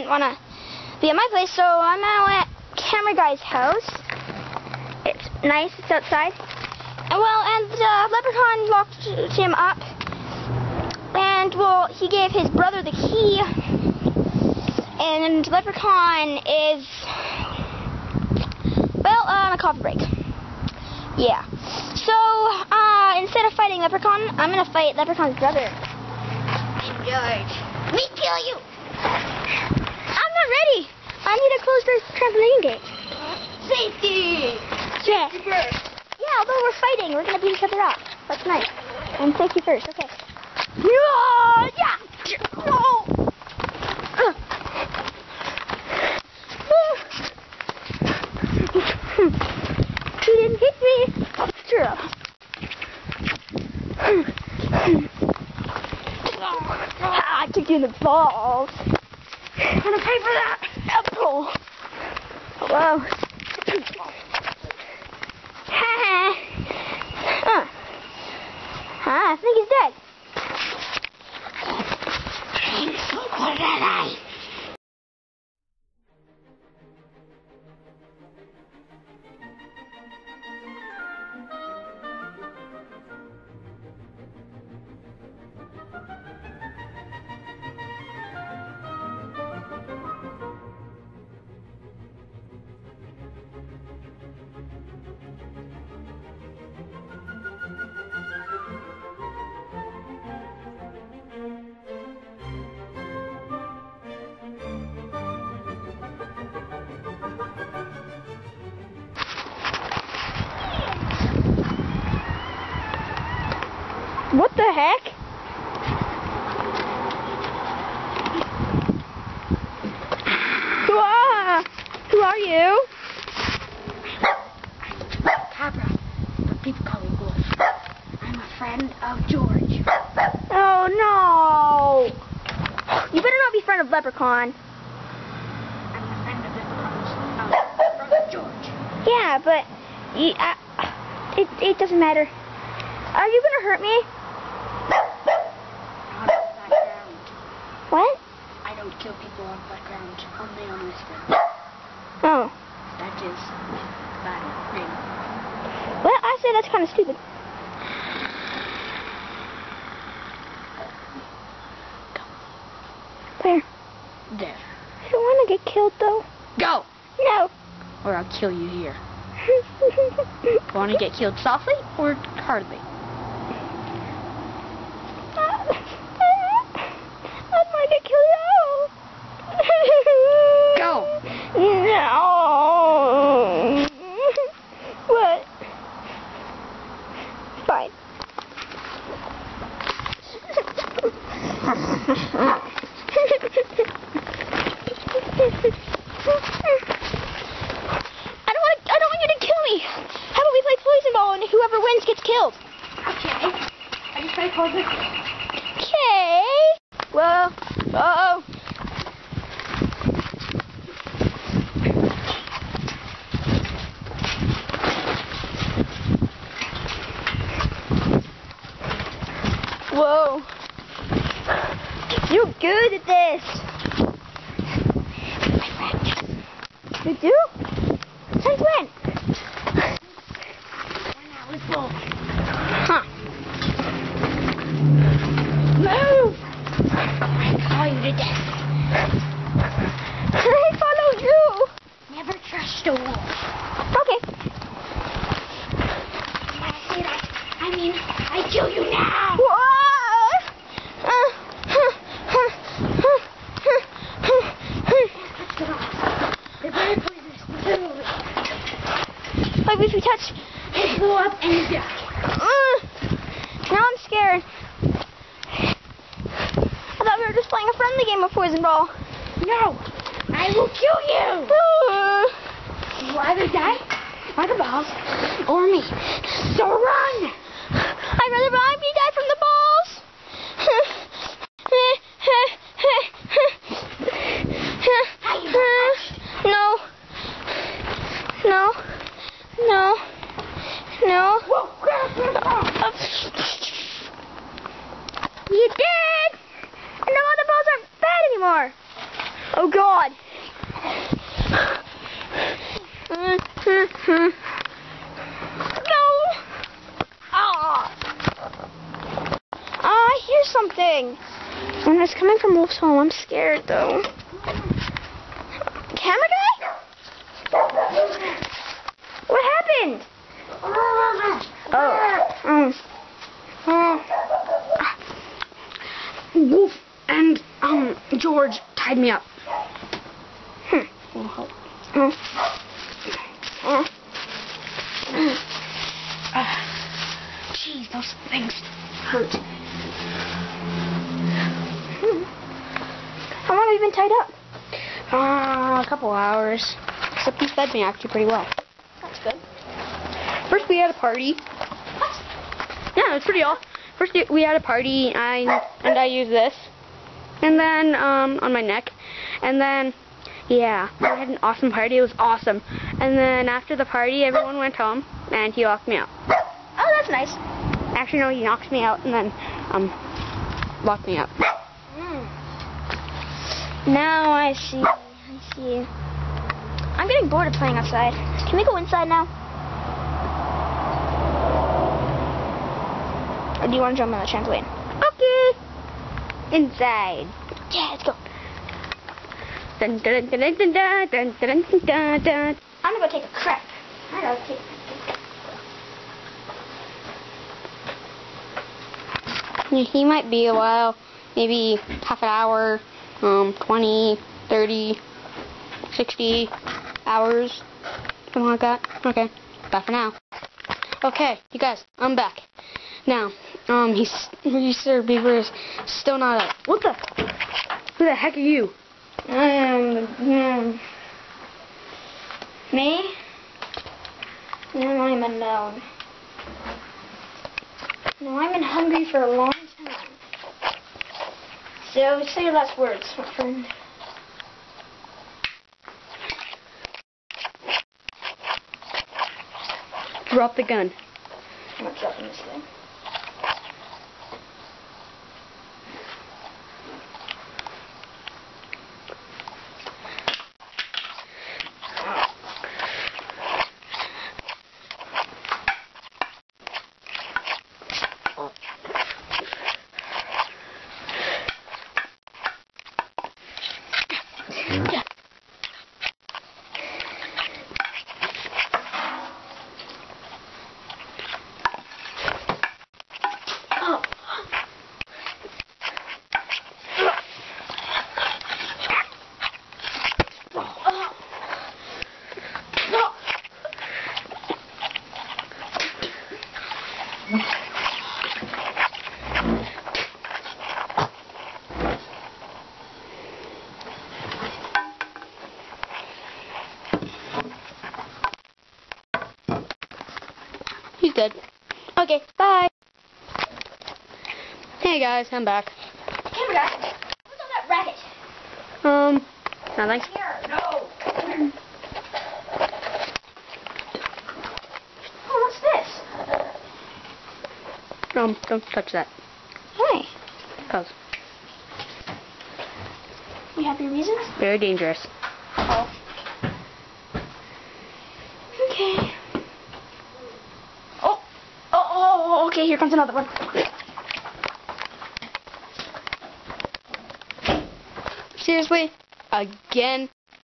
didn't want to be at my place, so I'm now at Camera Guy's house. It's nice, it's outside. And Leprechaun locked him up. And, well, he gave his brother the key. And Leprechaun is, well, on a coffee break. Yeah. So, instead of fighting Leprechaun, I'm going to fight Leprechaun's brother. I'm George. Me kill you! I'm not ready. I need to close the trampoline gate. Safety! Yeah. Safety first. Yeah, although we're fighting, we're going to beat each other up. That's nice. And safety first, okay. Yeah! No! He didn't hit me. Sure. I kicked you in the balls. I'm gonna pay for that. Apple. Whoa. I think he's dead. What the heck? Who are you? Cabra, but people call me Wolf. I'm a friend of George. Oh no! You better not be friend of Leprechaun. I'm a friend of Leprechaun's brother George. Yeah, but it doesn't matter. Are you gonna hurt me? On flat ground. What? I don't kill people on flat ground, only on whisper. Oh. That is bad ring. Well, I say that's kind of stupid. Go. Where? There. I don't want to get killed, though. Go! No. Or I'll kill you here. Want to get killed softly or hardly? I'd like to kill you. Go! No. What? Fine. I don't want you to kill me. How about we play poison ball and whoever wins gets killed? Okay. I just play poison. Okay. Well, uh-oh. Whoa. You're good at this. You do? Since when? When I was born. Huh. Move! I call you to death. I followed you. Never trust a wolf. Okay. When I say that, I mean I kill you now. What? They're very poisonous. Literally. Like if we touch. They blow up and you die. Now I'm scared. I thought we were just playing a friendly game of poison ball. No! I will kill you! You either die by the balls or me. So run! I'd rather be die from the balls. No. No. No. No. Whoa, grab the ball! You did! And now the balls aren't bad anymore. Oh God. No! I hear something. And it's coming from Wolf's Home. I'm scared, though. Camera guy? What happened? Wolf and George tied me up. Jeez, those things hurt. How long have you been tied up? A couple hours. Except he fed me actually pretty well. That's good. First we had a party. What? Yeah, it was pretty awesome. First we had a party, and I used this, and then on my neck, and then yeah, we had an awesome party. It was awesome. And then after the party, everyone went home, and he locked me out. Oh, that's nice. Actually, no, he knocked me out, and then locked me up. Now I see. I see. I'm getting bored of playing outside. Can we go inside now? Or do you want to jump on the trampoline? Okay. Inside. Yeah, let's go. Dun, dun, dun, dun, dun, dun, dun, dun, dun, dun. I'm gonna go take a crap. I gotta take. He might be a while, maybe half an hour, 20, 30, 60 hours, something like that. Okay, bye for now. Okay, you guys, I'm back. Now, Mr. Beaver is still not up. What the? Who the heck are you? I am me? And I'm unknown. No, I've been hungry for a long time. So, say your last words, my friend. Drop the gun. I'm not dropping this thing. He's dead. Okay, bye. Hey guys, I'm back. Camera guy, what's all that racket? Nothing. Here, no. Oh, what's this? Don't touch that. Why? Cause You have your reasons? very dangerous. Oh. Okay. Oh, okay, here comes another one. Seriously? Again?